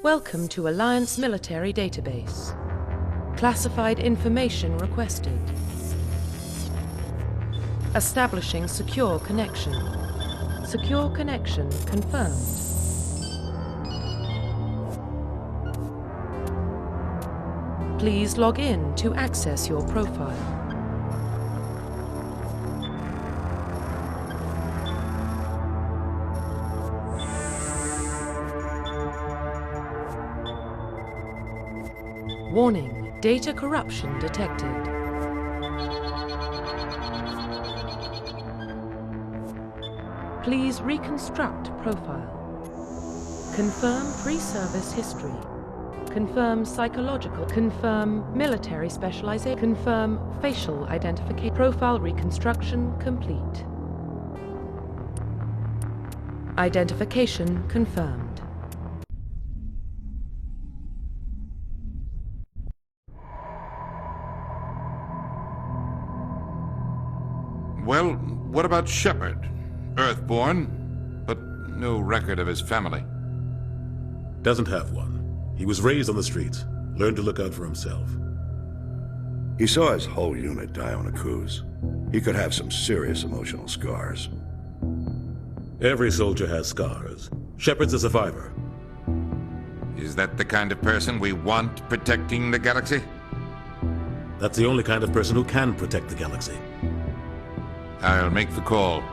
Welcome to Alliance Military Database. Classified information requested. Establishing secure connection. Secure connection confirmed. Please log in to access your profile. Warning, data corruption detected. Please reconstruct profile. Confirm pre-service history. Confirm psychological. Confirm military specialization. Confirm facial identification. Profile reconstruction complete. Identification confirmed. Well, what about Shepard? Earthborn, but no record of his family. Doesn't have one. He was raised on the streets, learned to look out for himself. He saw his whole unit die on a cruise. He could have some serious emotional scars. Every soldier has scars. Shepard's a survivor. Is that the kind of person we want protecting the galaxy? That's the only kind of person who can protect the galaxy. I'll make the call.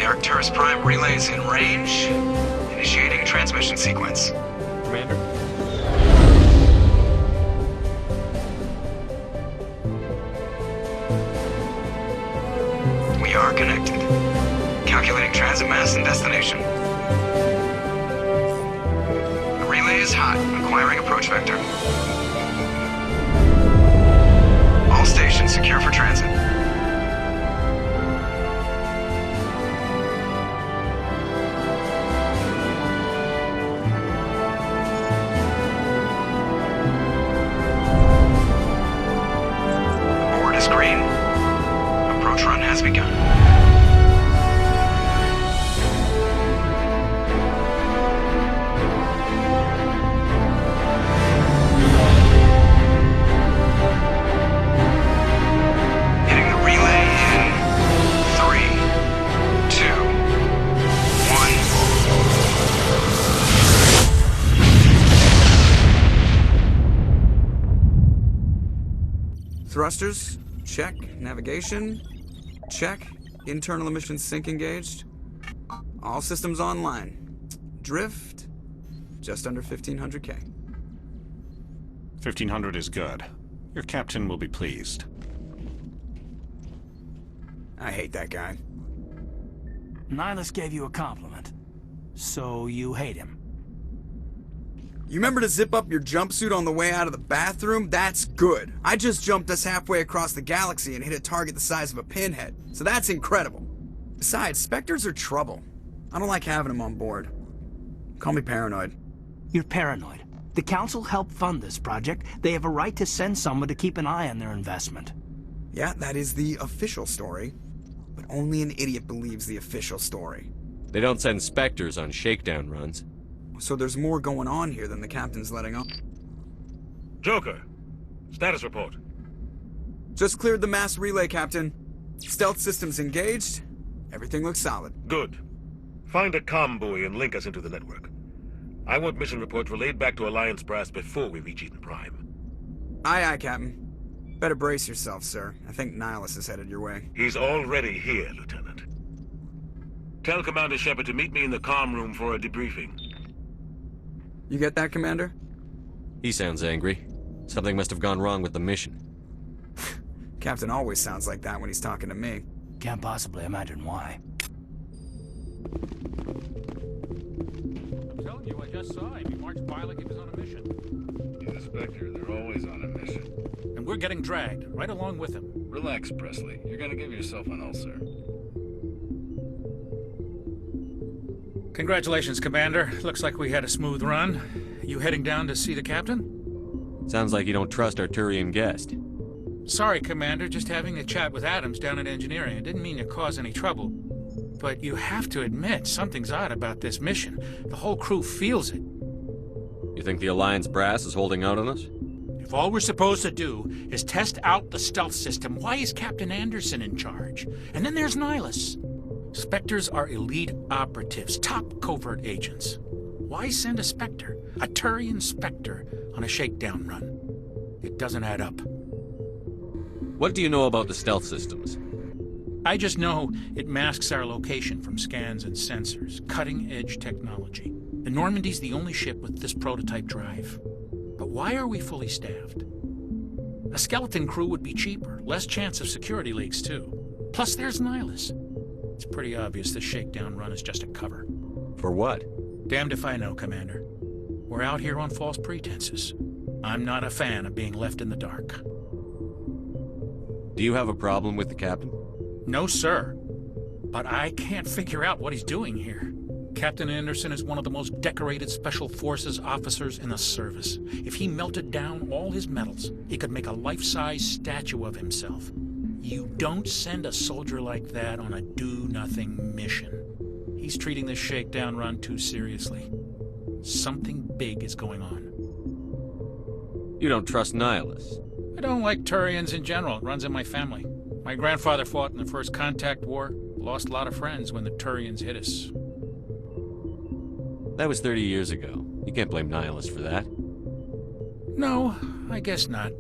Arcturus Prime relays in range. Initiating transmission sequence. Commander? We are connected. Calculating transit mass and destination. The relay is hot. Acquiring approach vector. All stations secure for transit. Green. Approach run has begun. Hitting the relay in 3, 2, 1. Thrusters. Check. Navigation. Check. Internal emissions sync engaged. All systems online. Drift. Just under 1500K. 1500 is good. Your captain will be pleased. I hate that guy. Nihlus gave you a compliment. So you hate him. You remember to zip up your jumpsuit on the way out of the bathroom? That's good. I just jumped us halfway across the galaxy and hit a target the size of a pinhead. So that's incredible. Besides, Spectres are trouble. I don't like having them on board. Call me paranoid. You're paranoid. The Council helped fund this project. They have a right to send someone to keep an eye on their investment. Yeah, that is the official story. But only an idiot believes the official story. They don't send Spectres on shakedown runs. So there's more going on here than the captain's letting on. Joker, status report. Just cleared the mass relay, Captain. Stealth systems engaged. Everything looks solid. Good. Find a comm buoy and link us into the network. I want mission reports relayed back to Alliance brass before we reach Eden Prime. Aye, aye, Captain. Better brace yourself, sir. I think Nihlus is headed your way. He's already here, Lieutenant. Tell Commander Shepard to meet me in the comm room for a debriefing. You get that, Commander? He sounds angry. Something must have gone wrong with the mission. Captain always sounds like that when he's talking to me. Can't possibly imagine why. I'm telling you, I just saw him. He marched by like he was on a mission. He's a Spectre. They're always on a mission. And we're getting dragged, right along with him. Relax, Presley. You're gonna give yourself an ulcer. Congratulations, Commander. Looks like we had a smooth run. You heading down to see the captain? Sounds like you don't trust our Turian guest. Sorry, Commander. Just having a chat with Adams down at engineering. I didn't mean to cause any trouble. But you have to admit, something's odd about this mission. The whole crew feels it. You think the Alliance brass is holding out on us? If all we're supposed to do is test out the stealth system, why is Captain Anderson in charge? And then there's Nihlus. Spectres are elite operatives, top covert agents. Why send a Spectre, a Turian Spectre, on a shakedown run? It doesn't add up. What do you know about the stealth systems? I just know it masks our location from scans and sensors. Cutting-edge technology. The Normandy's the only ship with this prototype drive. But why are we fully staffed? A skeleton crew would be cheaper, less chance of security leaks too. Plus there's Nihlus. It's pretty obvious this shakedown run is just a cover. For what? Damned if I know, Commander. We're out here on false pretenses. I'm not a fan of being left in the dark. Do you have a problem with the captain? No, sir. But I can't figure out what he's doing here. Captain Anderson is one of the most decorated Special Forces officers in the service. If he melted down all his medals, he could make a life-size statue of himself. You don't send a soldier like that on a do-nothing mission. He's treating this shakedown run too seriously. Something big is going on. You don't trust Nihlus? I don't like Turians in general. It runs in my family. My grandfather fought in the First Contact War. Lost a lot of friends when the Turians hit us. That was 30 years ago. You can't blame Nihlus for that. No, I guess not.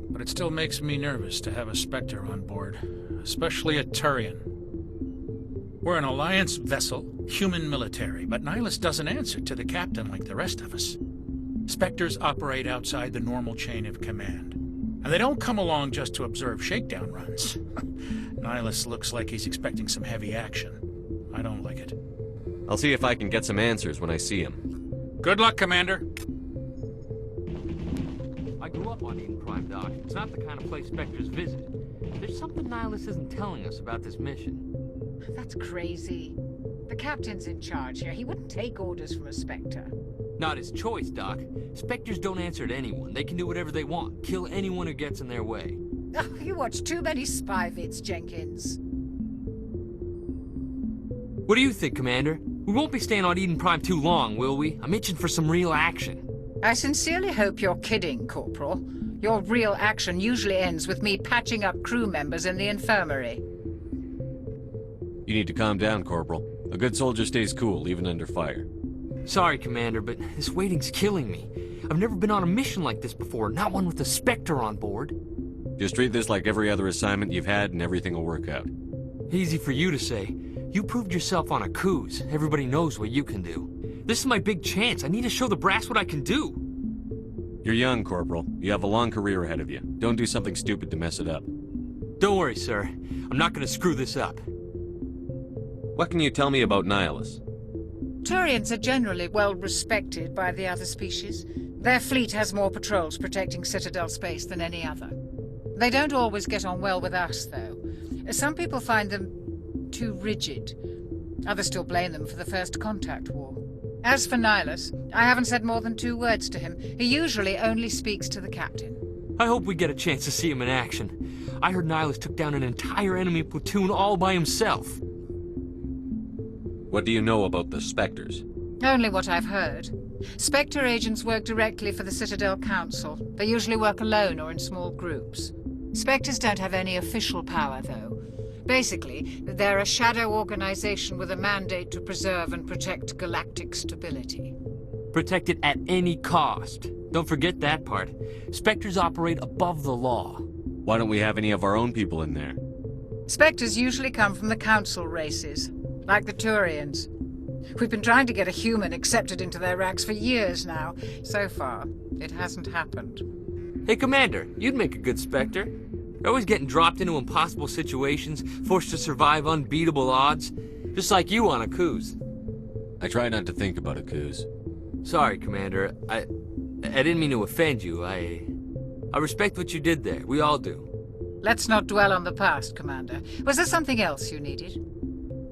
But it still makes me nervous to have a Spectre on board. Especially a Turian. We're an Alliance vessel, human military, but Nihlus doesn't answer to the captain like the rest of us. Spectres operate outside the normal chain of command. And they don't come along just to observe shakedown runs. Nihlus looks like he's expecting some heavy action. I don't like it. I'll see if I can get some answers when I see him. Good luck, Commander. I grew up on Eden Prime, Doc. It's not the kind of place Spectres visit. There's something Nihlus isn't telling us about this mission. That's crazy. The captain's in charge here. He wouldn't take orders from a Spectre. Not his choice, Doc. Spectres don't answer to anyone. They can do whatever they want. Kill anyone who gets in their way. Oh, you watch too many spy vids, Jenkins. What do you think, Commander? We won't be staying on Eden Prime too long, will we? I'm itching for some real action. I sincerely hope you're kidding, Corporal. Your real action usually ends with me patching up crew members in the infirmary. You need to calm down, Corporal. A good soldier stays cool, even under fire. Sorry, Commander, but this waiting's killing me. I've never been on a mission like this before, not one with a Spectre on board. Just treat this like every other assignment you've had and everything will work out. Easy for you to say. You proved yourself on a cruise. Everybody knows what you can do. This is my big chance. I need to show the brass what I can do. You're young, Corporal. You have a long career ahead of you. Don't do something stupid to mess it up. Don't worry, sir. I'm not gonna screw this up. What can you tell me about Nihlus? Turians are generally well respected by the other species. Their fleet has more patrols protecting Citadel space than any other. They don't always get on well with us, though. Some people find them too rigid. Others still blame them for the First Contact War. As for Nihlus, I haven't said more than 2 words to him. He usually only speaks to the captain. I hope we get a chance to see him in action. I heard Nihlus took down an entire enemy platoon all by himself. What do you know about the Spectres? Only what I've heard. Spectre agents work directly for the Citadel Council. They usually work alone or in small groups. Spectres don't have any official power, though. Basically, they're a shadow organization with a mandate to preserve and protect galactic stability. Protect it at any cost. Don't forget that part. Spectres operate above the law. Why don't we have any of our own people in there? Spectres usually come from the Council races, like the Turians. We've been trying to get a human accepted into their ranks for years now. So far, it hasn't happened. Hey, Commander, you'd make a good Spectre. You're always getting dropped into impossible situations, forced to survive unbeatable odds. Just like you on a cruise. I try not to think about a cruise. Sorry, Commander. I didn't mean to offend you. I respect what you did there. We all do. Let's not dwell on the past, Commander. Was there something else you needed?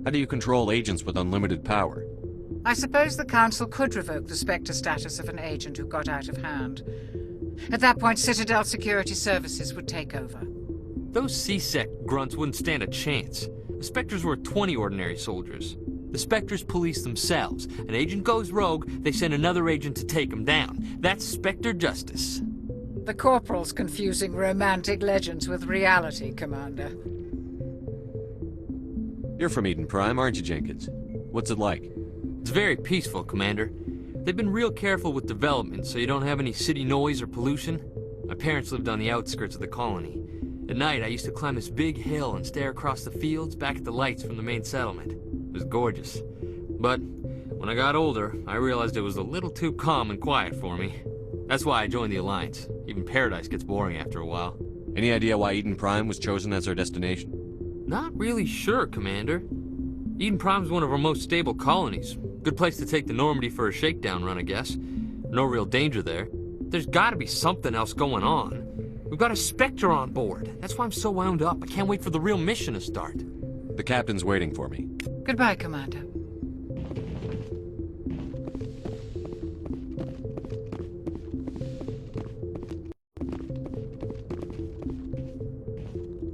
How do you control agents with unlimited power? I suppose the Council could revoke the Spectre status of an agent who got out of hand. At that point, Citadel Security Services would take over. Those C-Sec grunts wouldn't stand a chance. The Spectres were 20 ordinary soldiers. The Spectres police themselves. An agent goes rogue, they send another agent to take him down. That's Spectre justice. The Corporal's confusing romantic legends with reality, Commander. You're from Eden Prime, aren't you, Jenkins? What's it like? It's very peaceful, Commander. They've been real careful with development, so you don't have any city noise or pollution. My parents lived on the outskirts of the colony. At night, I used to climb this big hill and stare across the fields back at the lights from the main settlement. It was gorgeous. But when I got older, I realized it was a little too calm and quiet for me. That's why I joined the Alliance. Even Paradise gets boring after a while. Any idea why Eden Prime was chosen as our destination? Not really sure, Commander. Eden Prime's one of our most stable colonies. Good place to take the Normandy for a shakedown run, I guess. No real danger there. There's gotta be something else going on. We've got a Spectre on board. That's why I'm so wound up. I can't wait for the real mission to start. The captain's waiting for me. Goodbye, Commander.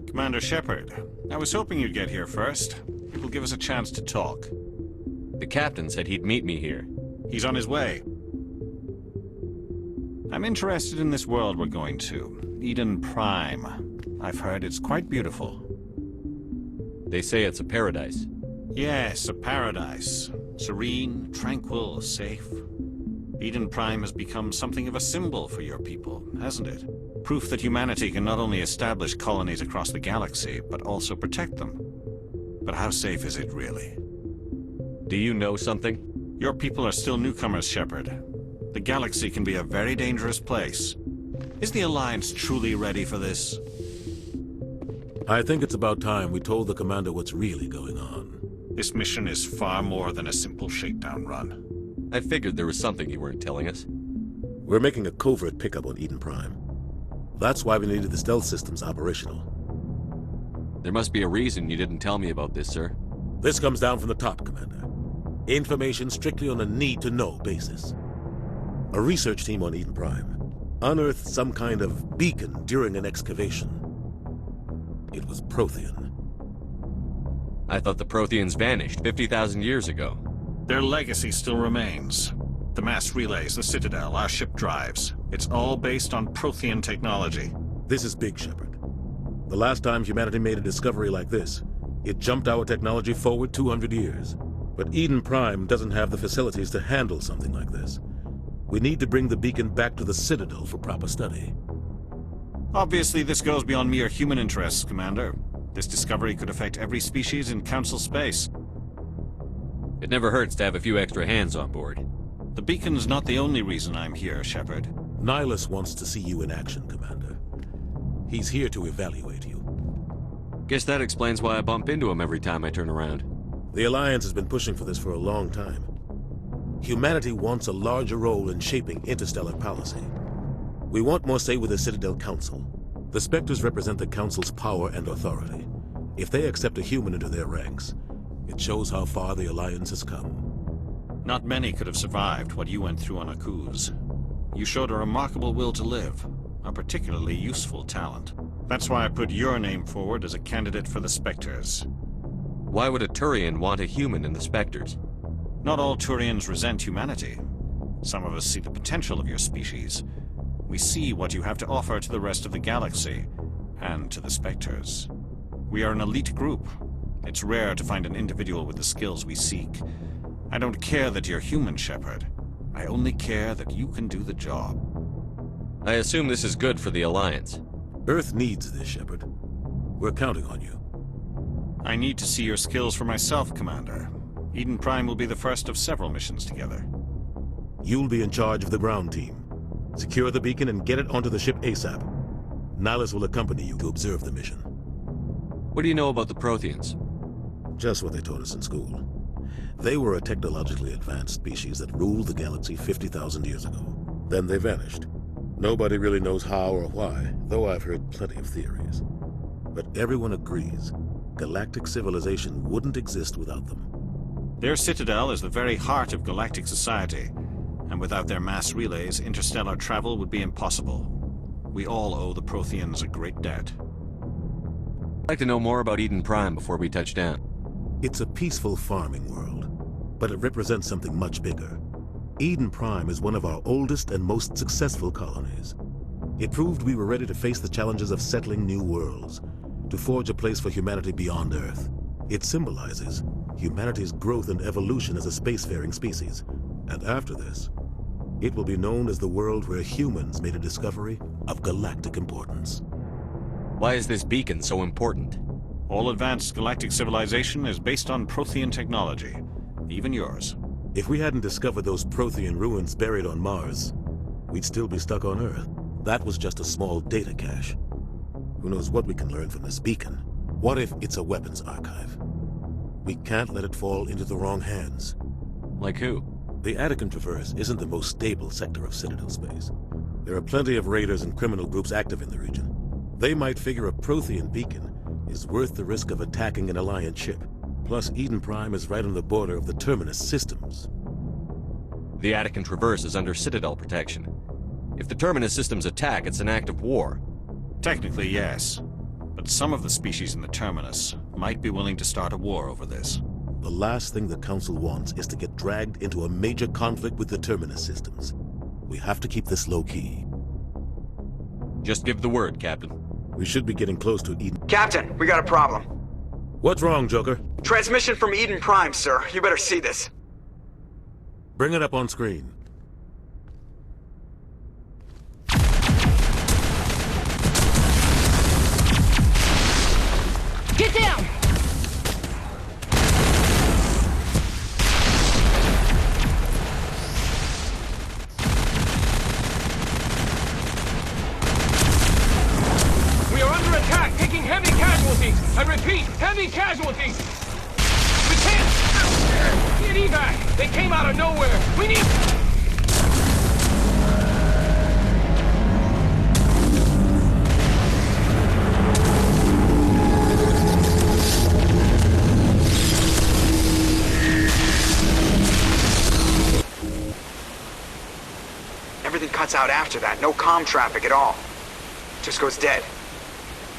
Commander Shepard, I was hoping you'd get here first. It will give us a chance to talk. The captain said he'd meet me here. He's on his way. I'm interested in this world we're going to, Eden Prime. I've heard it's quite beautiful. They say it's a paradise. Yes, a paradise. Serene, tranquil, safe. Eden Prime has become something of a symbol for your people, hasn't it? Proof that humanity can not only establish colonies across the galaxy, but also protect them. But how safe is it, really? Do you know something? Your people are still newcomers, Shepard. The galaxy can be a very dangerous place. Is the Alliance truly ready for this? I think it's about time we told the Commander what's really going on. This mission is far more than a simple shakedown run. I figured there was something you weren't telling us. We're making a covert pickup on Eden Prime. That's why we needed the stealth systems operational. There must be a reason you didn't tell me about this, sir. This comes down from the top, Commander. Information strictly on a need-to-know basis. A research team on Eden Prime unearthed some kind of beacon during an excavation. It was Prothean. I thought the Protheans vanished 50,000 years ago. Their legacy still remains. The mass relays, the Citadel, our ship drives. It's all based on Prothean technology. This is big, Shepard. The last time humanity made a discovery like this, it jumped our technology forward 200 years. But Eden Prime doesn't have the facilities to handle something like this. We need to bring the beacon back to the Citadel for proper study. Obviously, this goes beyond mere human interests, Commander. This discovery could affect every species in Council space. It never hurts to have a few extra hands on board. The beacon's not the only reason I'm here, Shepard. Nihlus wants to see you in action, Commander. He's here to evaluate you. Guess that explains why I bump into him every time I turn around. The Alliance has been pushing for this for a long time. Humanity wants a larger role in shaping interstellar policy. We want more say with the Citadel Council. The Spectres represent the Council's power and authority. If they accept a human into their ranks, it shows how far the Alliance has come. Not many could have survived what you went through on Akuz. You showed a remarkable will to live, a particularly useful talent. That's why I put your name forward as a candidate for the Spectres. Why would a Turian want a human in the Spectres? Not all Turians resent humanity. Some of us see the potential of your species. We see what you have to offer to the rest of the galaxy, and to the Spectres. We are an elite group. It's rare to find an individual with the skills we seek. I don't care that you're human, Shepard. I only care that you can do the job. I assume this is good for the Alliance. Earth needs this, Shepard. We're counting on you. I need to see your skills for myself, Commander. Eden Prime will be the first of several missions together. You'll be in charge of the ground team. Secure the beacon and get it onto the ship ASAP. Nihlus will accompany you to observe the mission. What do you know about the Protheans? Just what they taught us in school. They were a technologically advanced species that ruled the galaxy 50,000 years ago. Then they vanished. Nobody really knows how or why, though I've heard plenty of theories. But everyone agrees, galactic civilization wouldn't exist without them. Their Citadel is the very heart of galactic society, and without their mass relays, interstellar travel would be impossible. We all owe the Protheans a great debt. I'd like to know more about Eden Prime before we touch down. It's a peaceful farming world, but it represents something much bigger. Eden Prime is one of our oldest and most successful colonies. It proved we were ready to face the challenges of settling new worlds, to forge a place for humanity beyond Earth. It symbolizes humanity's growth and evolution as a spacefaring species. And after this, it will be known as the world where humans made a discovery of galactic importance. Why is this beacon so important? All advanced galactic civilization is based on Prothean technology, even yours. If we hadn't discovered those Prothean ruins buried on Mars, we'd still be stuck on Earth. That was just a small data cache. Who knows what we can learn from this beacon? What if it's a weapons archive? We can't let it fall into the wrong hands. Like who? The Attican Traverse isn't the most stable sector of Citadel space. There are plenty of raiders and criminal groups active in the region. They might figure a Prothean beacon is worth the risk of attacking an Alliance ship. Plus, Eden Prime is right on the border of the Terminus systems. The Attican Traverse is under Citadel protection. If the Terminus systems attack, it's an act of war. Technically, yes. But some of the species in the Terminus might be willing to start a war over this. The last thing the Council wants is to get dragged into a major conflict with the Terminus systems. We have to keep this low-key. Just give the word, Captain. We should be getting close to Eden. Captain, we got a problem. What's wrong, Joker? Transmission from Eden Prime, sir. You better see this. Bring it up on screen. Get down! We are under attack, taking heavy casualties. I repeat, heavy casualties. We can't get evac. They came out of nowhere. We need... Everything cuts out after that. No comm traffic at all. Just goes dead.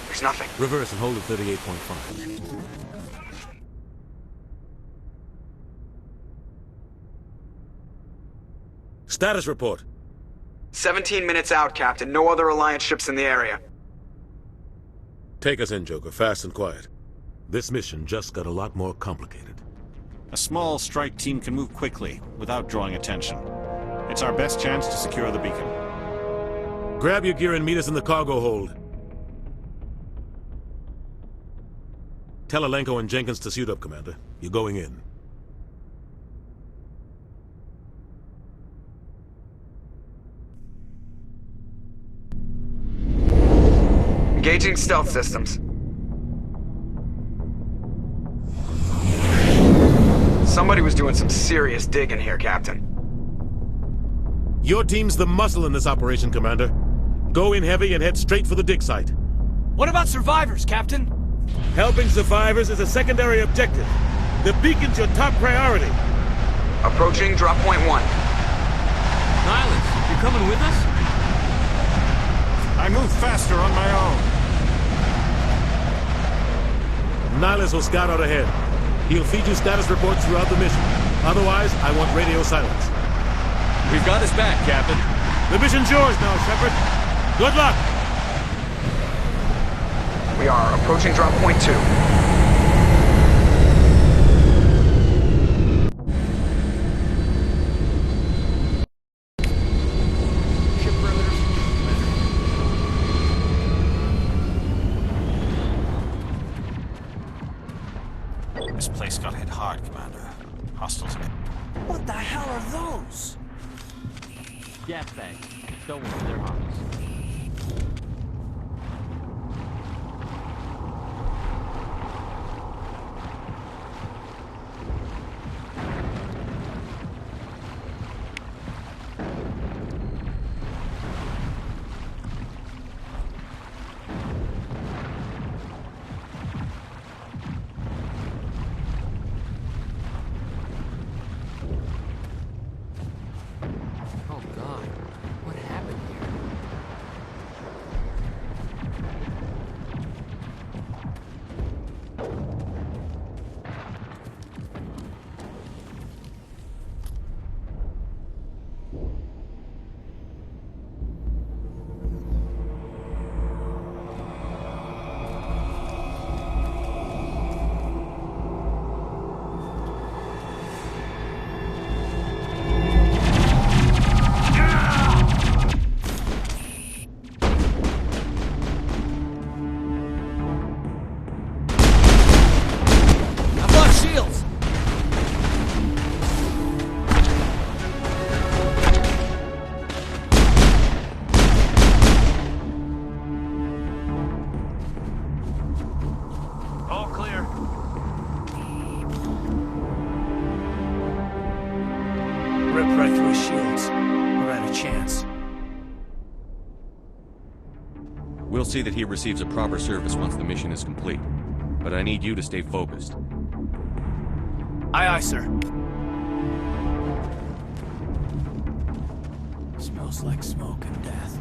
There's nothing. Reverse and hold at 38.5. Status report. 17 minutes out, Captain. No other Alliance ships in the area. Take us in, Joker, fast and quiet. This mission just got a lot more complicated. A small strike team can move quickly, without drawing attention. It's our best chance to secure the beacon. Grab your gear and meet us in the cargo hold. Tell Alenko and Jenkins to suit up, Commander. You're going in. Engaging stealth systems. Somebody was doing some serious digging here, Captain. Your team's the muscle in this operation, Commander. Go in heavy and head straight for the dig site. What about survivors, Captain? Helping survivors is a secondary objective. The beacon's your top priority. Approaching drop point 1. Nihlus, you coming with us? I move faster on my own. Nihlus will scout out ahead. He'll feed you status reports throughout the mission. Otherwise, I want radio silence. We've got his back, Captain. The mission's yours now, Shepard. Good luck! We are approaching drop point 2. This place got hit hard, Commander. Hostiles. What the hell are those? Gas bags. Don't worry, they're harmless. shields! All clear. Rip right through his shields. We're at a chance. We'll see that he receives a proper service once the mission is complete. But I need you to stay focused. Aye, aye, sir. Smells like smoke and death.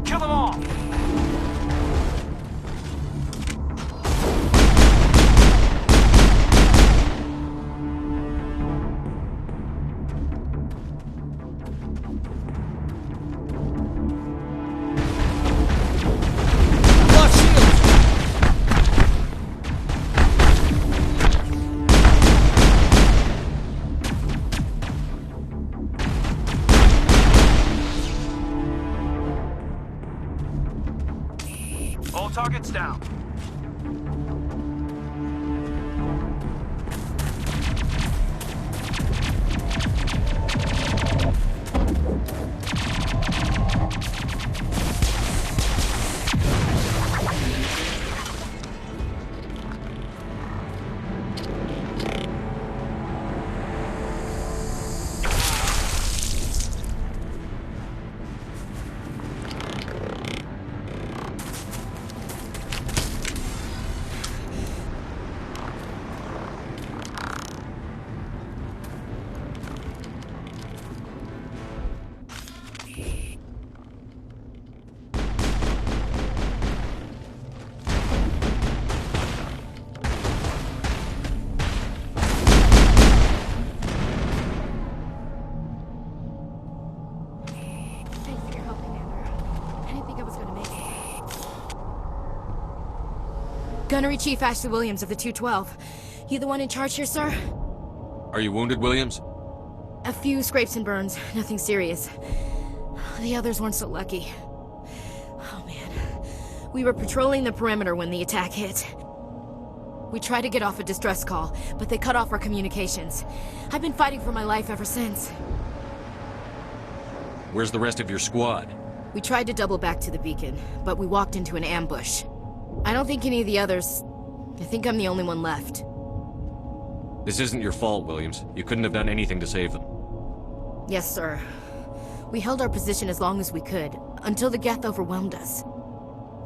Kill them all! All targets down. Gunnery Chief Ashley Williams of the 212. You the one in charge here, sir? Are you wounded, Williams? A few scrapes and burns, nothing serious. The others weren't so lucky. Oh man. We were patrolling the perimeter when the attack hit. We tried to get off a distress call, but they cut off our communications. I've been fighting for my life ever since. Where's the rest of your squad? We tried to double back to the beacon, but we walked into an ambush. I don't think any of the others... I think I'm the only one left. This isn't your fault, Williams. You couldn't have done anything to save them. Yes, sir. We held our position as long as we could, until the Geth overwhelmed us.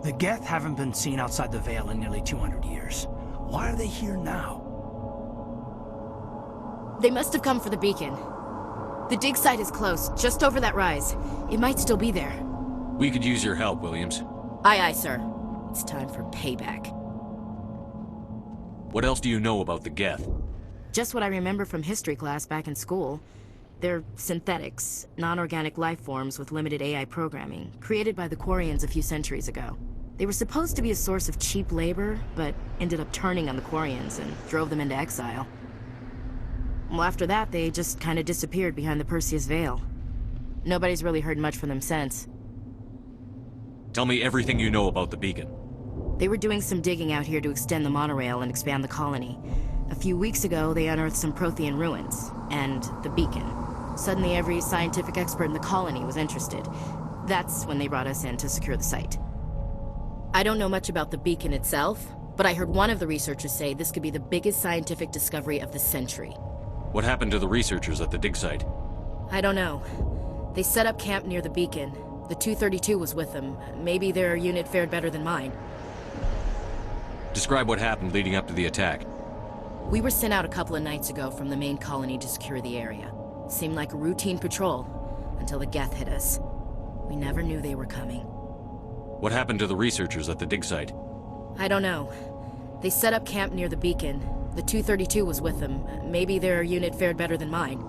The Geth haven't been seen outside the Veil in nearly 200 years. Why are they here now? They must have come for the beacon. The dig site is close, just over that rise. It might still be there. We could use your help, Williams. Aye, aye, sir. It's time for payback. What else do you know about the Geth? Just what I remember from history class back in school. They're synthetics, non-organic life forms with limited AI programming, created by the Quarians a few centuries ago. They were supposed to be a source of cheap labor, but ended up turning on the Quarians and drove them into exile. Well, after that, they just kind of disappeared behind the Perseus Veil. Nobody's really heard much from them since. Tell me everything you know about the beacon. They were doing some digging out here to extend the monorail and expand the colony. A few weeks ago, they unearthed some Prothean ruins, and the beacon. Suddenly, every scientific expert in the colony was interested. That's when they brought us in to secure the site. I don't know much about the beacon itself, but I heard one of the researchers say this could be the biggest scientific discovery of the century. What happened to the researchers at the dig site? I don't know. They set up camp near the beacon. The 232 was with them. Maybe their unit fared better than mine. Describe what happened leading up to the attack. We were sent out a couple of nights ago from the main colony to secure the area. Seemed like a routine patrol, until the Geth hit us. We never knew they were coming. What happened to the researchers at the dig site? I don't know. They set up camp near the beacon. The 232 was with them. Maybe their unit fared better than mine.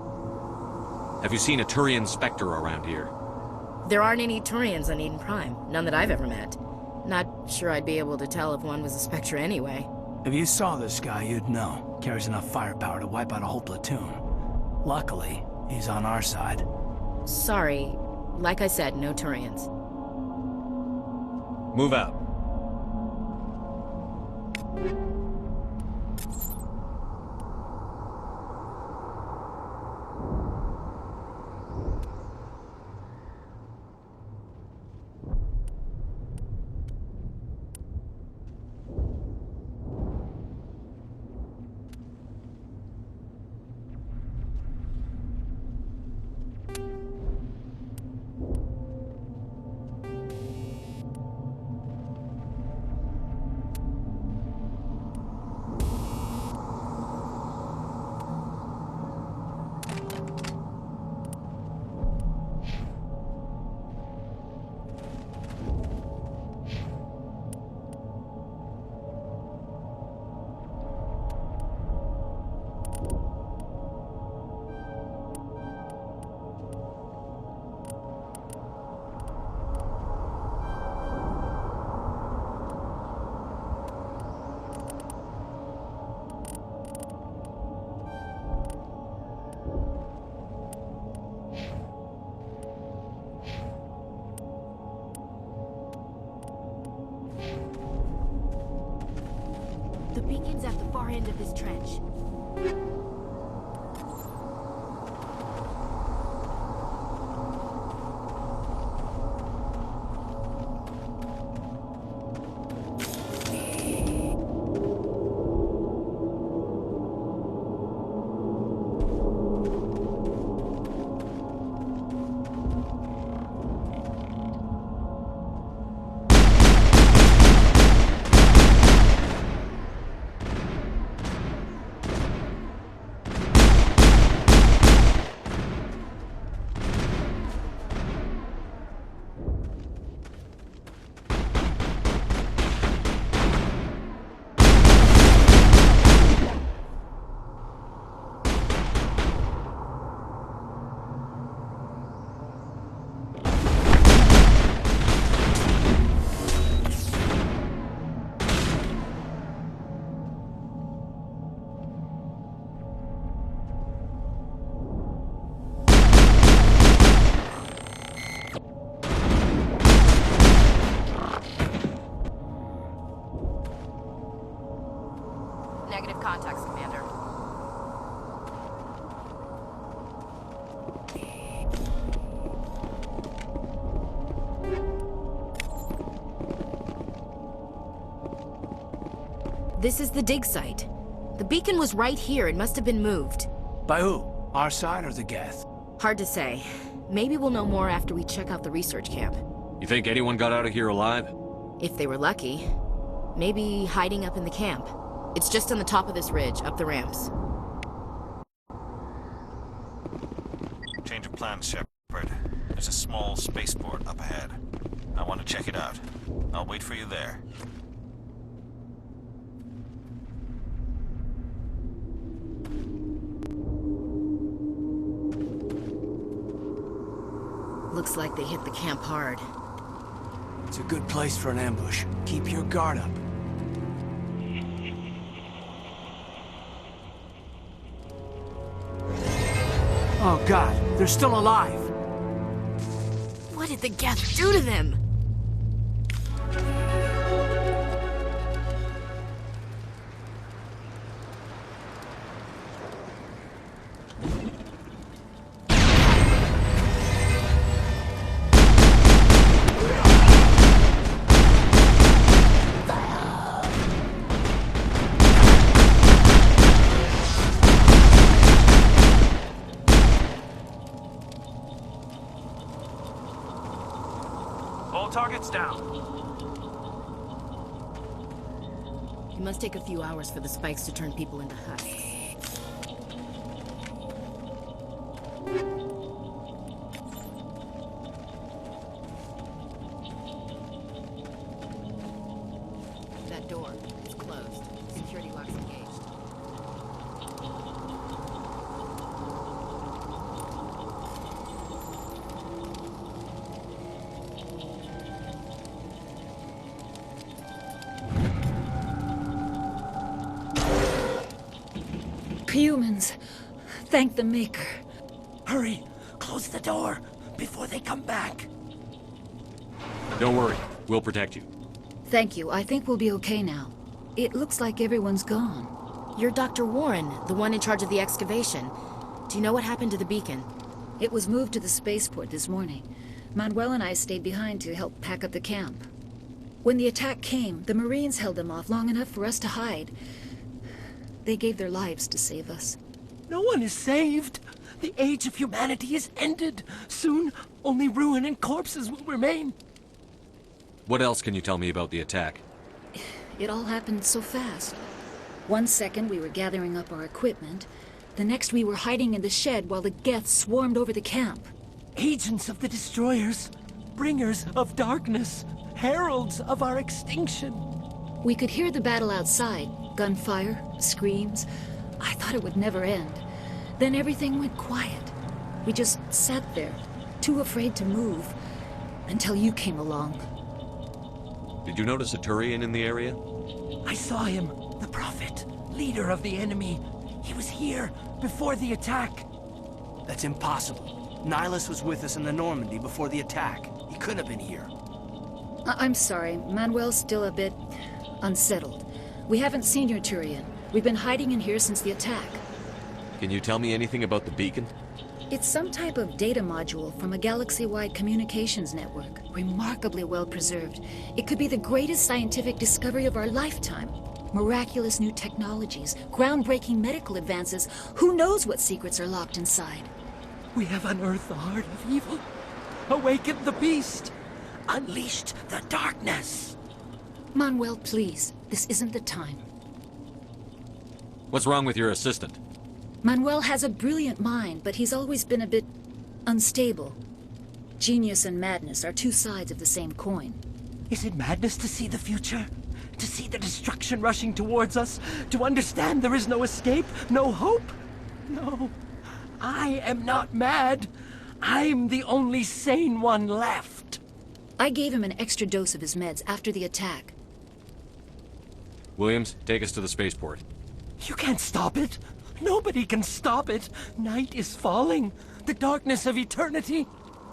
Have you seen a Turian Spectre around here? There aren't any Turians on Eden Prime. None that I've ever met. Not sure I'd be able to tell if one was a Spectre anyway. If you saw this guy, you'd know. Carries enough firepower to wipe out a whole platoon. Luckily, he's on our side. Sorry. Like I said, no Turians. Move out. The beacon's at the far end of this trench. Negative contacts, Commander. This is the dig site. The beacon was right here. It must have been moved. By who? Our side or the Geth? Hard to say. Maybe we'll know more after we check out the research camp. You think anyone got out of here alive? If they were lucky. Maybe hiding up in the camp. It's just on the top of this ridge, up the ramps. Change of plans, Shepard. There's a small spaceport up ahead. I want to check it out. I'll wait for you there. Looks like they hit the camp hard. It's a good place for an ambush. Keep your guard up. Oh God, they're still alive! What did the Geth do to them? All targets down. It must take a few hours for the spikes to turn people into husks. That door is closed. Security lock's engaged. Humans. Thank the Maker. Hurry! Close the door before they come back. Don't worry. We'll protect you. Thank you. I think we'll be okay now. It looks like everyone's gone. You're Dr. Warren, the one in charge of the excavation. Do you know what happened to the beacon? It was moved to the spaceport this morning. Manuel and I stayed behind to help pack up the camp. When the attack came, the Marines held them off long enough for us to hide. They gave their lives to save us. No one is saved. The age of humanity is ended. Soon, only ruin and corpses will remain. What else can you tell me about the attack? It all happened so fast. 1 second we were gathering up our equipment. The next we were hiding in the shed while the Geth swarmed over the camp. Agents of the destroyers, bringers of darkness, heralds of our extinction. We could hear the battle outside. Gunfire, screams. I thought it would never end. Then everything went quiet. We just sat there, too afraid to move, until you came along. Did you notice a Turian in the area? I saw him, the Prophet, leader of the enemy. He was here before the attack. That's impossible. Nihlus was with us in the Normandy before the attack. He couldn't have been here. I'm sorry. Manuel's still a bit unsettled. We haven't seen your Turian. We've been hiding in here since the attack. Can you tell me anything about the beacon? It's some type of data module from a galaxy-wide communications network. Remarkably well preserved. It could be the greatest scientific discovery of our lifetime. Miraculous new technologies, groundbreaking medical advances. Who knows what secrets are locked inside? We have unearthed the heart of evil, awakened the beast, unleashed the darkness. Manuel, please. This isn't the time. What's wrong with your assistant? Manuel has a brilliant mind, but he's always been a bit unstable. Genius and madness are two sides of the same coin. Is it madness to see the future? To see the destruction rushing towards us? To understand there is no escape? No hope? No. I am not mad. I'm the only sane one left. I gave him an extra dose of his meds after the attack. Williams, take us to the spaceport. You can't stop it. Nobody can stop it. Night is falling. The darkness of eternity.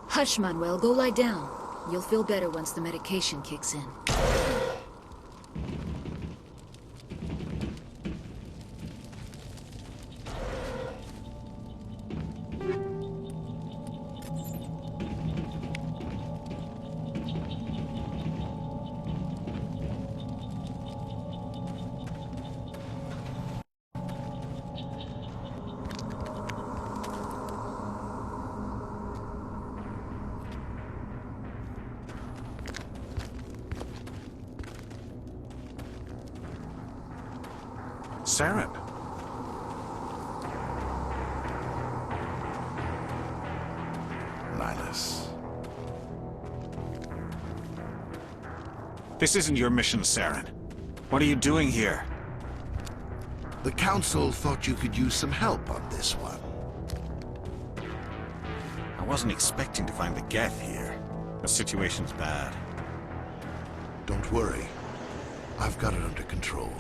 Hush, Manuel. Go lie down. You'll feel better once the medication kicks in. Saren. Nihlus. This isn't your mission, Saren. What are you doing here? The Council thought you could use some help on this one. I wasn't expecting to find the Geth here. The situation's bad. Don't worry. I've got it under control.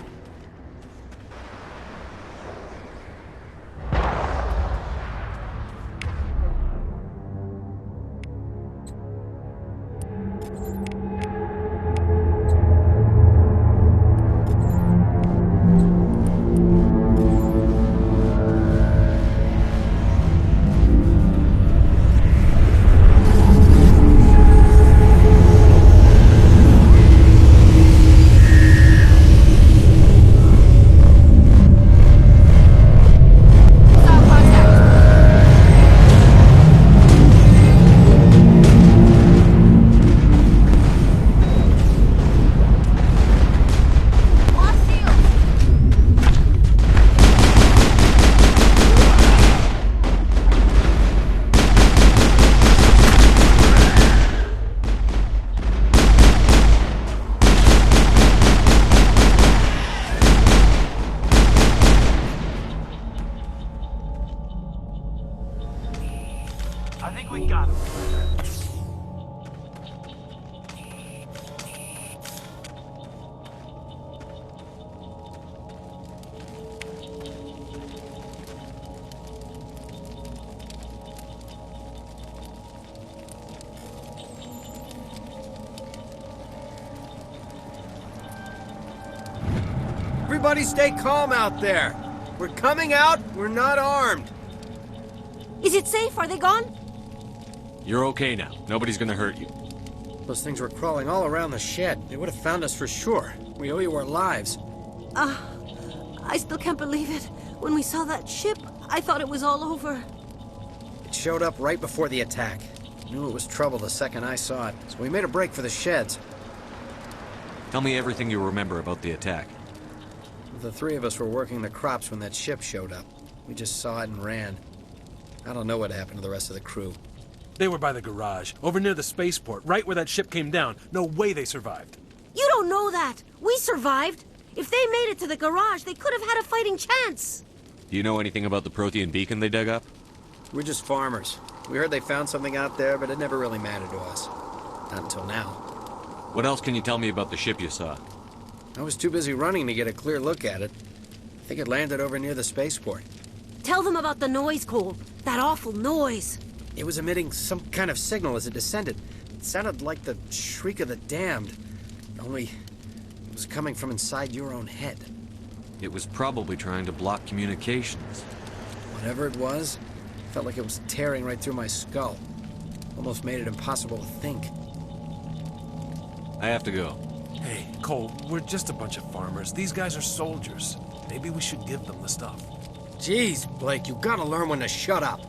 Everybody stay calm out there. We're coming out, we're not armed. Is it safe? Are they gone? You're okay now. Nobody's gonna hurt you. Those things were crawling all around the shed. They would have found us for sure. We owe you our lives. I still can't believe it. When we saw that ship, I thought it was all over. It showed up right before the attack. Knew it was trouble the second I saw it, so we made a break for the sheds. Tell me everything you remember about the attack. The three of us were working the crops when that ship showed up. We just saw it and ran. I don't know what happened to the rest of the crew. They were by the garage, over near the spaceport, right where that ship came down. No way they survived. You don't know that. We survived. If they made it to the garage, they could have had a fighting chance. Do you know anything about the Prothean beacon they dug up? We're just farmers. We heard they found something out there, but it never really mattered to us. Not until now. What else can you tell me about the ship you saw? I was too busy running to get a clear look at it. I think it landed over near the spaceport. Tell them about the noise, Cole. That awful noise. It was emitting some kind of signal as it descended. It sounded like the shriek of the damned. Only it was coming from inside your own head. It was probably trying to block communications. Whatever it was, felt like it was tearing right through my skull. Almost made it impossible to think. I have to go. Hey, Cole, we're just a bunch of farmers. These guys are soldiers. Maybe we should give them the stuff. Jeez, Blake, you gotta learn when to shut up.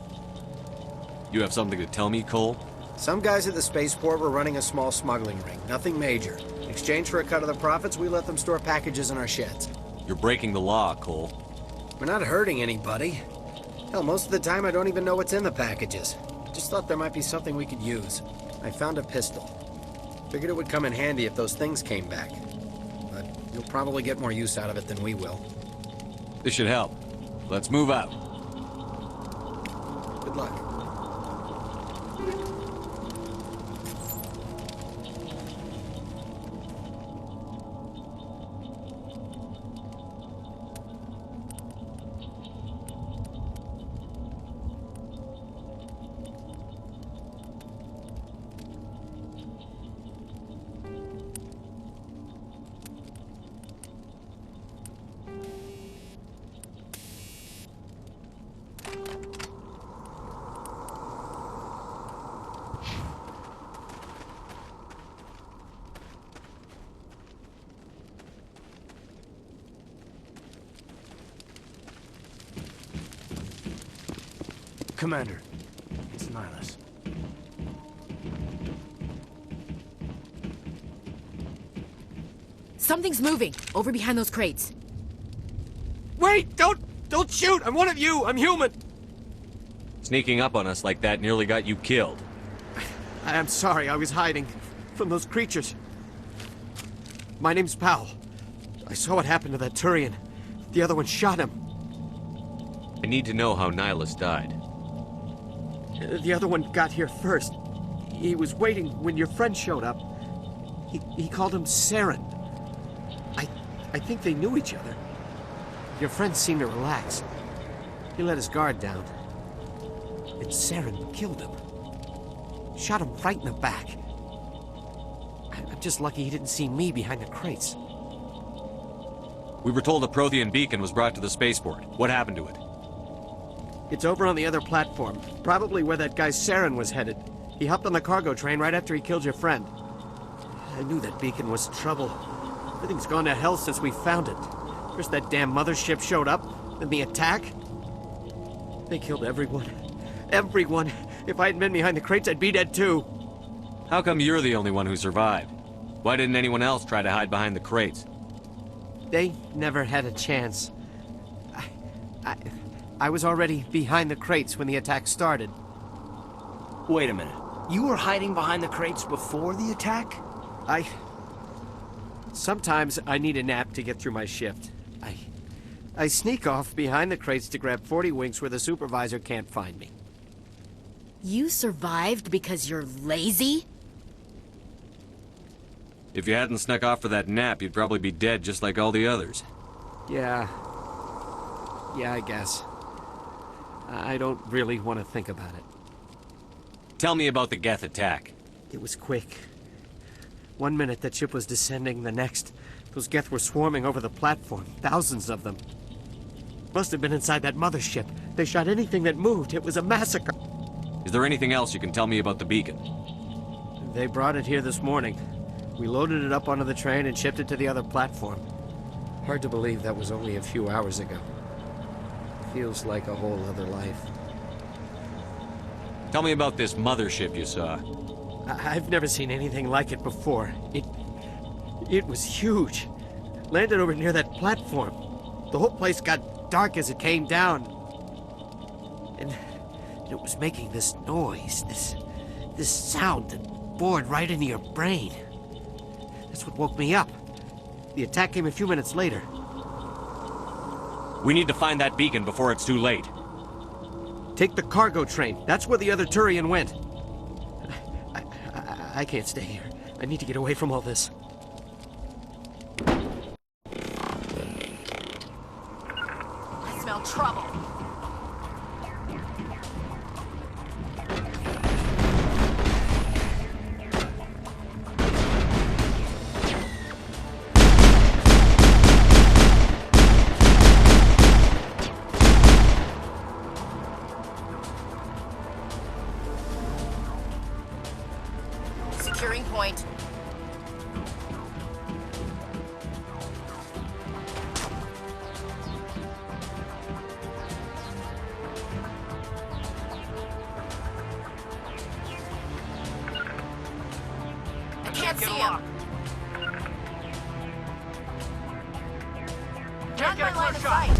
You have something to tell me, Cole? Some guys at the spaceport were running a small smuggling ring. Nothing major. In exchange for a cut of the profits, we let them store packages in our sheds. You're breaking the law, Cole. We're not hurting anybody. Hell, most of the time I don't even know what's in the packages. Just thought there might be something we could use. I found a pistol. Figured it would come in handy if those things came back. But you'll probably get more use out of it than we will. This should help. Let's move out. Good luck. Commander, it's Nihlus. Something's moving, over behind those crates. Wait! Don't shoot! I'm one of you! I'm human! Sneaking up on us like that nearly got you killed. I'm sorry, I was hiding from those creatures. My name's Powell. I saw what happened to that Turian. The other one shot him. I need to know how Nihlus died. The other one got here first. He was waiting when your friend showed up. He called him Saren. I think they knew each other. Your friend seemed to relax. He let his guard down. And Saren killed him. Shot him right in the back. I'm just lucky he didn't see me behind the crates. We were told a Prothean beacon was brought to the spaceport. What happened to it? It's over on the other platform. Probably where that guy Saren was headed. He hopped on the cargo train right after he killed your friend. I knew that beacon was trouble. Everything's gone to hell since we found it. First that damn mothership showed up, then the attack. They killed everyone. Everyone. If I hadn't been behind the crates, I'd be dead too. How come you're the only one who survived? Why didn't anyone else try to hide behind the crates? They never had a chance. I was already behind the crates when the attack started. Wait a minute. You were hiding behind the crates before the attack? Sometimes I need a nap to get through my shift. I sneak off behind the crates to grab 40 winks where the supervisor can't find me. You survived because you're lazy? If you hadn't snuck off for that nap, you'd probably be dead just like all the others. Yeah, I guess. I don't really want to think about it. Tell me about the Geth attack. It was quick. 1 minute that ship was descending, the next, Those Geth were swarming over the platform, thousands of them. Must have been inside that mothership. They shot anything that moved. It was a massacre. Is there anything else you can tell me about the beacon? They brought it here this morning. We loaded it up onto the train and shipped it to the other platform. Hard to believe that was only a few hours ago. Feels like a whole other life. Tell me about this mothership you saw. I've never seen anything like it before. It was huge. Landed over near that platform. The whole place got dark as it came down. And it was making this noise, this sound that bored right into your brain. That's what woke me up. The attack came a few minutes later. We need to find that beacon before it's too late. Take the cargo train. That's where the other Turian went. I can't stay here. I need to get away from all this. I smell trouble. Securing point. I can't see him. Not my line of sight.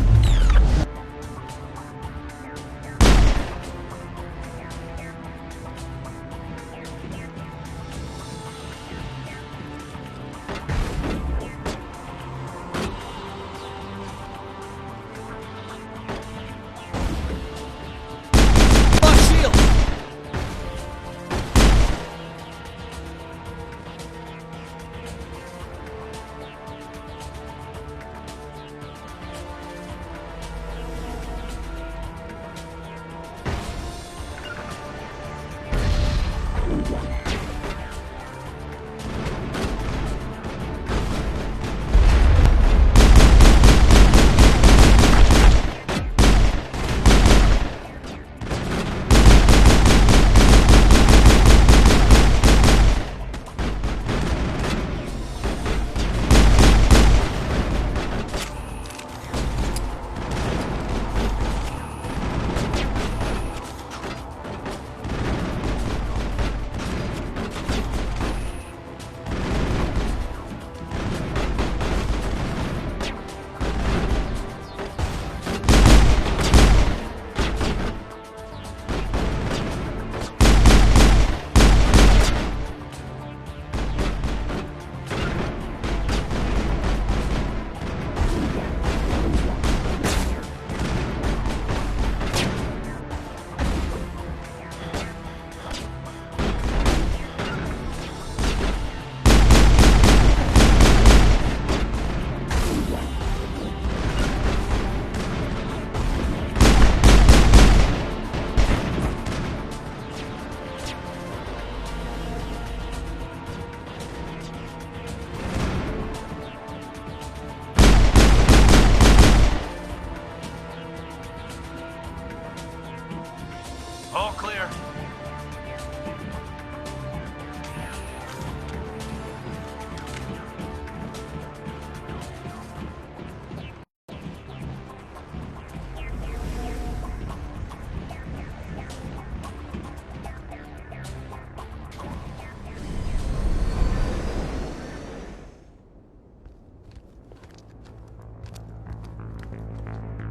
All clear.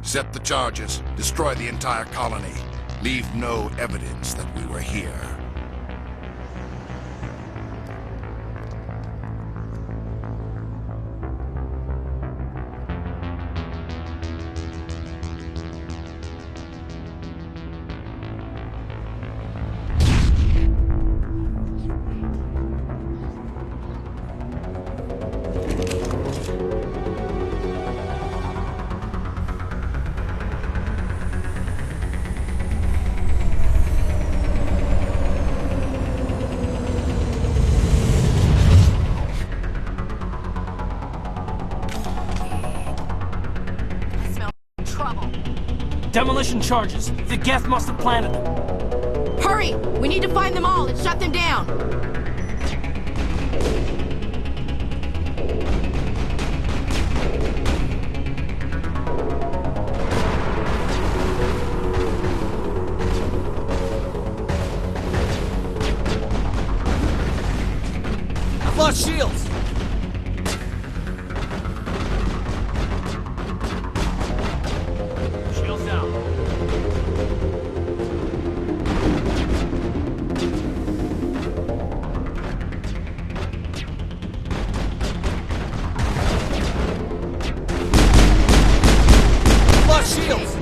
Set the charges. Destroy the entire colony. Leave no evidence that we were here. Demolition charges. The Geth must have planted them. Hurry! We need to find them all and shut them down! I've lost shields! Shields down. Lost shields!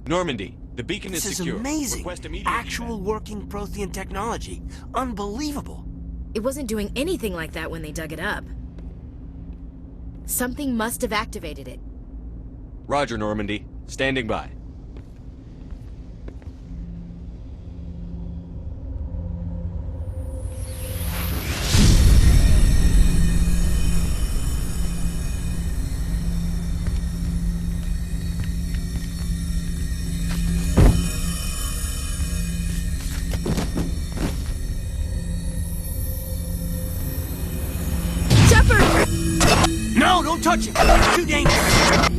Normandy, the beacon is This is secure. amazing. Request immediate Actual working Prothean technology. Unbelievable. It wasn't doing anything like that when they dug it up. Something must have activated it. Roger, Normandy. Standing by. No, don't touch him! It's too dangerous!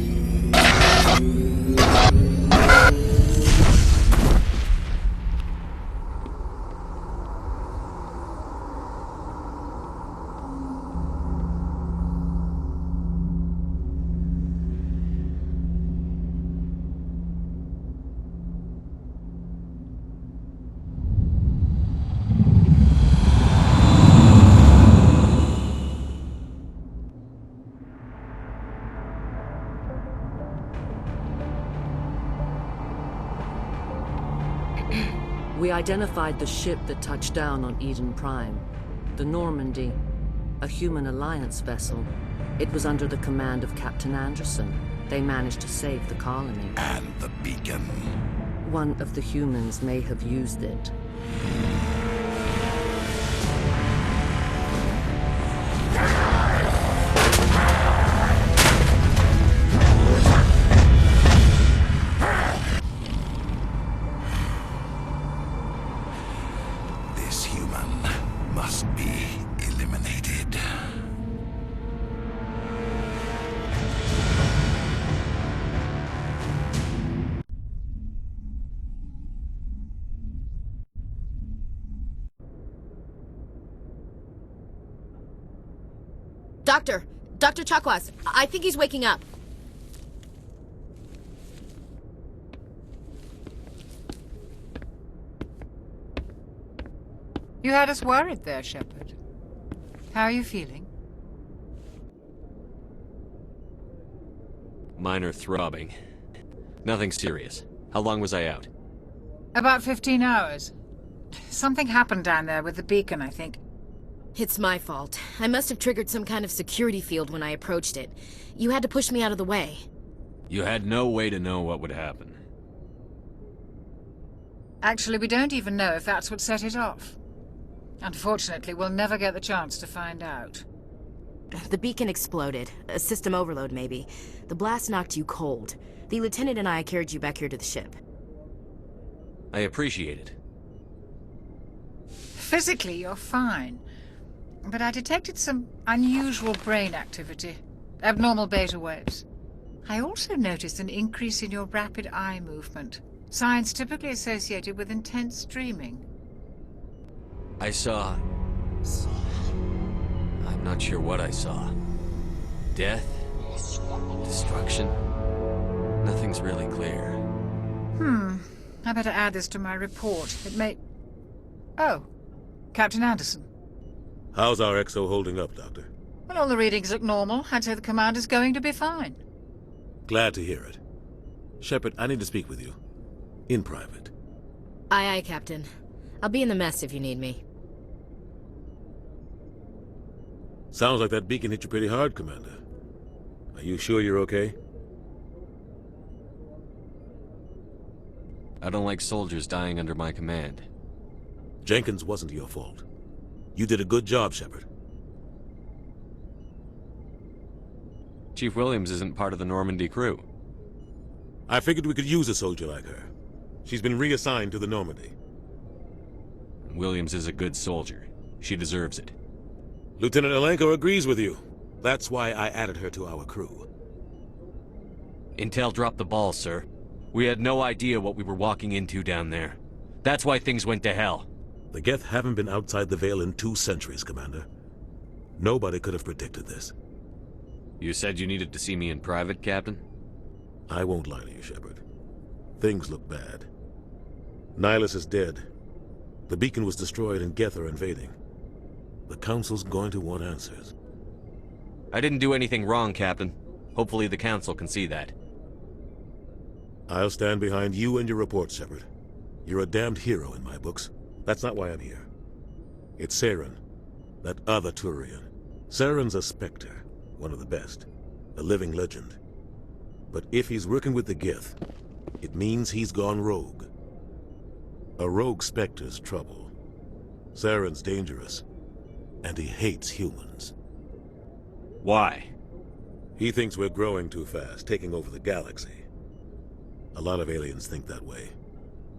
We identified the ship that touched down on Eden Prime. The Normandy, a human alliance vessel. It was under the command of Captain Anderson. They managed to save the colony. And the beacon. One of the humans may have used it. This human must be eliminated. Dr. Chakwas, I think he's waking up. You had us worried there, Shepard. How are you feeling? Minor throbbing. Nothing serious. How long was I out? About 15 hours. Something happened down there with the beacon, I think. It's my fault. I must have triggered some kind of security field when I approached it. You had to push me out of the way. You had no way to know what would happen. Actually, we don't even know if that's what set it off. Unfortunately, we'll never get the chance to find out. The beacon exploded. A system overload, maybe. The blast knocked you cold. The lieutenant and I carried you back here to the ship. I appreciate it. Physically, you're fine. But I detected some unusual brain activity. Abnormal beta waves. I also noticed an increase in your rapid eye movement. Signs typically associated with intense dreaming. I saw... I'm not sure what I saw. Death? Destruction? Nothing's really clear. I better add this to my report. It may... Oh, Captain Anderson. How's our XO holding up, Doctor? Well, all the readings look normal. I'd say the commander's going to be fine. Glad to hear it. Shepard, I need to speak with you. In private. Aye, Captain. I'll be in the mess if you need me. Sounds like that beacon hit you pretty hard, Commander. Are you sure you're okay? I don't like soldiers dying under my command. Jenkins wasn't your fault. You did a good job, Shepard. Chief Williams isn't part of the Normandy crew. I figured we could use a soldier like her. She's been reassigned to the Normandy. Williams is a good soldier. She deserves it. Lieutenant Alenko agrees with you. That's why I added her to our crew. Intel dropped the ball, sir. We had no idea what we were walking into down there. That's why things went to hell. The Geth haven't been outside the Veil in 2 centuries, Commander. Nobody could have predicted this. You said you needed to see me in private, Captain? I won't lie to you, Shepard. Things look bad. Nihlus is dead. The beacon was destroyed and Geth are invading. The Council's going to want answers. I didn't do anything wrong, Captain. Hopefully the Council can see that. I'll stand behind you and your report, Shepard. You're a damned hero in my books. That's not why I'm here. It's Saren, that other Turian. Saren's a Spectre, one of the best, a living legend. But if he's working with the Gith, it means he's gone rogue. A rogue Spectre's trouble. Saren's dangerous, and he hates humans. Why? He thinks we're growing too fast, taking over the galaxy. A lot of aliens think that way.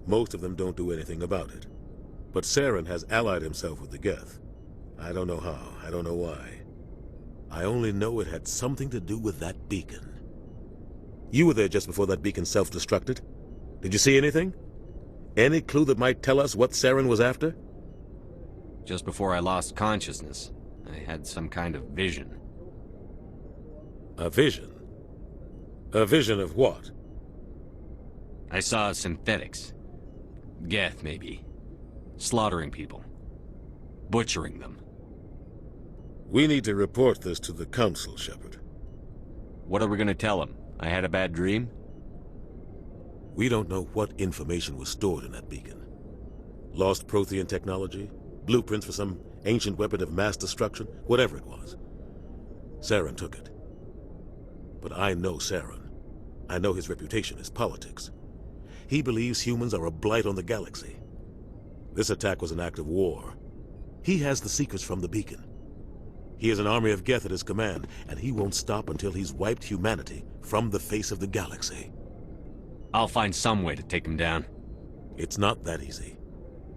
Most of them don't do anything about it. But Saren has allied himself with the Geth. I don't know how, I don't know why. I only know it had something to do with that beacon. You were there just before that beacon self-destructed. Did you see anything? Any clue that might tell us what Saren was after? Just before I lost consciousness, I had some kind of vision. A vision? A vision of what? I saw synthetics. Geth, maybe. Slaughtering people. Butchering them. We need to report this to the Council, Shepard. What are we gonna tell them? I had a bad dream? We don't know what information was stored in that beacon. Lost Prothean technology? Blueprints for some ancient weapon of mass destruction? Whatever it was. Saren took it. But I know Saren. I know his reputation is politics. He believes humans are a blight on the galaxy. This attack was an act of war. He has the secrets from the beacon. He has an army of Geth at his command, and he won't stop until he's wiped humanity from the face of the galaxy. I'll find some way to take him down. It's not that easy.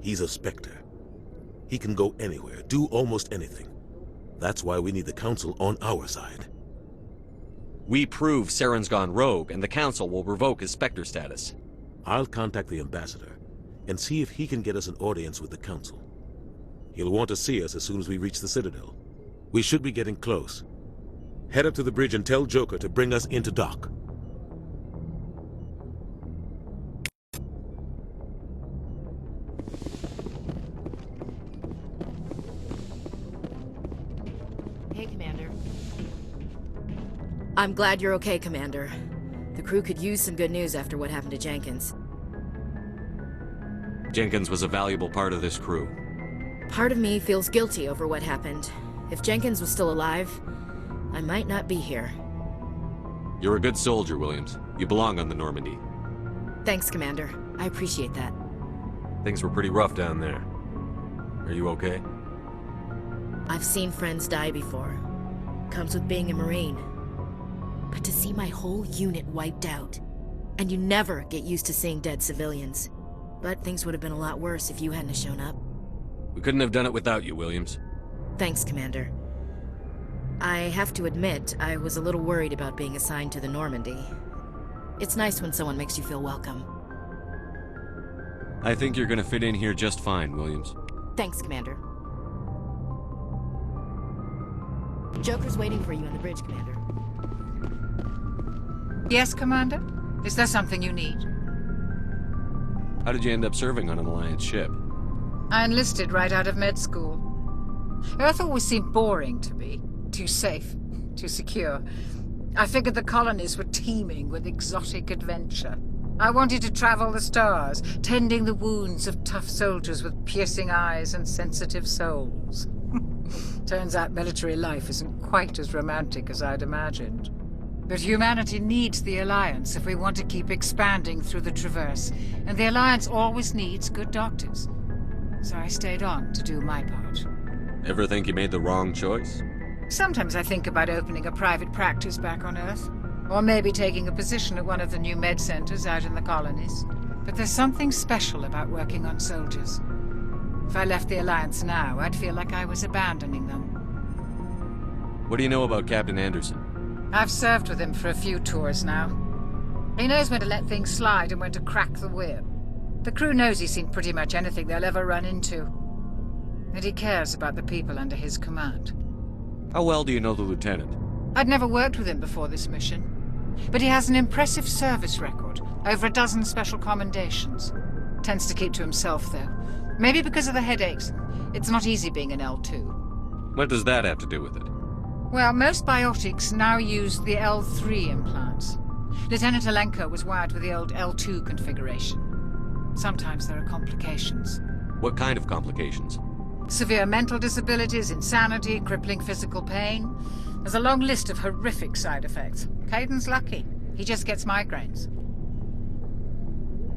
He's a Spectre. He can go anywhere, do almost anything. That's why we need the Council on our side. We prove Saren's gone rogue, and the Council will revoke his Spectre status. I'll contact the Ambassador, and see if he can get us an audience with the Council. He'll want to see us as soon as we reach the Citadel. We should be getting close. Head up to the bridge and tell Joker to bring us into dock. Hey, Commander. I'm glad you're okay, Commander. The crew could use some good news after what happened to Jenkins. Jenkins was a valuable part of this crew. Part of me feels guilty over what happened. If Jenkins was still alive, I might not be here. You're a good soldier, Williams. You belong on the Normandy. Thanks, Commander. I appreciate that. Things were pretty rough down there. Are you okay? I've seen friends die before. Comes with being a Marine. But to see my whole unit wiped out, and you never get used to seeing dead civilians. But things would have been a lot worse if you hadn't shown up. We couldn't have done it without you, Williams. Thanks, Commander. I have to admit, I was a little worried about being assigned to the Normandy. It's nice when someone makes you feel welcome. I think you're gonna fit in here just fine, Williams. Thanks, Commander. Joker's waiting for you on the bridge, Commander. Yes, Commander? Is there something you need? How did you end up serving on an Alliance ship? I enlisted right out of med school. Earth always seemed boring to me. Too safe, too secure. I figured the colonies were teeming with exotic adventure. I wanted to travel the stars, tending the wounds of tough soldiers with piercing eyes and sensitive souls. Turns out military life isn't quite as romantic as I'd imagined. But humanity needs the Alliance if we want to keep expanding through the Traverse, and the Alliance always needs good doctors. So I stayed on to do my part. Ever think you made the wrong choice? Sometimes I think about opening a private practice back on Earth, or maybe taking a position at one of the new med centers out in the colonies. But there's something special about working on soldiers. If I left the Alliance now, I'd feel like I was abandoning them. What do you know about Captain Anderson? I've served with him for a few tours now. He knows when to let things slide and when to crack the whip. The crew knows he's seen pretty much anything they'll ever run into. And he cares about the people under his command. How well do you know the Lieutenant? I'd never worked with him before this mission. But he has an impressive service record, over a dozen special commendations. Tends to keep to himself, though. Maybe because of the headaches. It's not easy being an L2. What does that have to do with it? Well, most biotics now use the L3 implants. Lieutenant Alenko was wired with the old L2 configuration. Sometimes there are complications. What kind of complications? Severe mental disabilities, insanity, crippling physical pain. There's a long list of horrific side effects. Caden's lucky. He just gets migraines.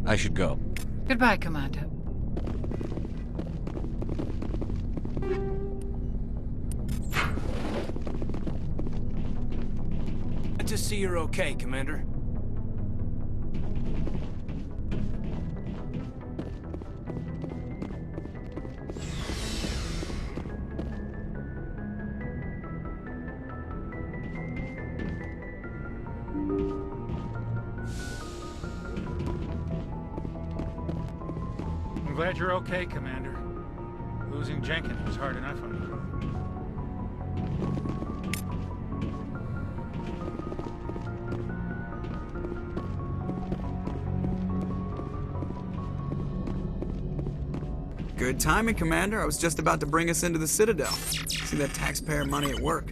I should go. Goodbye, Commander. Good to see you're okay, Commander. I'm glad you're okay, Commander. Losing Jenkins was hard enough on the crew. Good timing, Commander. I was just about to bring us into the Citadel. See that taxpayer money at work.